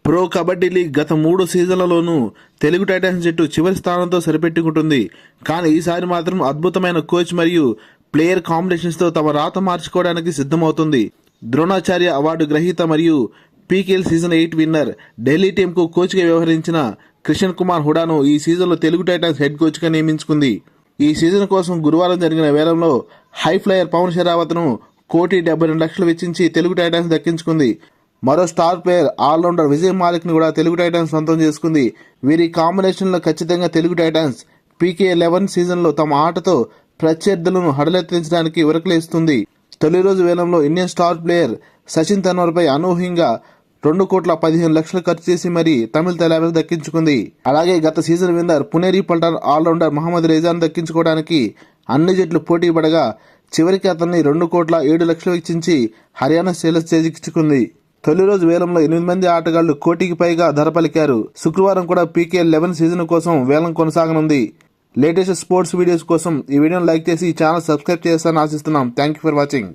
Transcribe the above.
Pro kabaddi league గత 3 సీజన్లలోనూ Telugu Titans జట్టు చివరి స్థానంతో సరిపెట్టుకుంటుంది. కానీ ఈసారి మాత్రం అద్భుతమైన కోచ్ మరియు ప్లేయర్ కాంబినేషన్స్తో తమ రాత మార్చుకోవడానికి సిద్ధమవుతుంది. ద్రోణాచార్య అవార్డు గ్రహీత మరియు పీకేఎల్ సీజన్ 8 విన్నర్ ఢిల్లీ టీంకు కోచ్గా వ్యవహరించిన కిషన్ కుమార్ హుడాను ఈ సీజన్లో తెలుగు టైటాన్స్ హెడ్ కోచ్గా నియమించుకుంది. ఈ సీజన్ కోసం గురువారం జరిగిన వేలంలో హై ఫ్లయర్ పవన్ షెరావత్ను 1,72,00,000 వెచ్చించి తెలుగు టైటాన్స్ దక్కించుకుంది. మరో స్టార్ ప్లేయర్ ఆల్రౌండర్ విజయ్ మాలిక్ను కూడా తెలుగు టైటాన్స్ సొంతం చేసుకుంది. వీరి కాంబినేషన్లో ఖచ్చితంగా తెలుగు టైటాన్స్ పీకేఎల్ 11 సీజన్లో తమ ఆటతో ప్రత్యర్థులను హడలెత్తించడానికి ఉరకలేస్తుంది. తొలి రోజు వేలంలో ఇండియన్ స్టార్ ప్లేయర్ సచిన్ తన్వర్పై అనూహ్యంగా 2,15,00,000 ఖర్చు చేసి మరీ తమిళ తలాబెల్ దక్కించుకుంది. అలాగే గత season winner Puneri Paltan all rounder Mohammad రేజాన్ దక్కించుకోవడానికి అన్ని జట్లు పోటీ పడగా చివరికి అతన్ని 2,07,00,000 వెచ్చించి హర్యానా స్టీలర్స్ చేజిక్కించుకుంది. తొలి రోజు వేలంలో 8 మంది ఆటగాళ్లు 1,00,00,000 పైగా ధర పలికారు. శుక్రవారం కూడా పీకేఎల్ 11 సీజన్ కోసం వేలం కొనసాగనుంది. లేటెస్ట్ స్పోర్ట్స్ వీడియోస్ కోసం ఈ వీడియోను లైక్ చేసి ఈ ఛానల్ సబ్స్క్రైబ్ చేస్తారని ఆశిస్తున్నాం. Thank you for watching.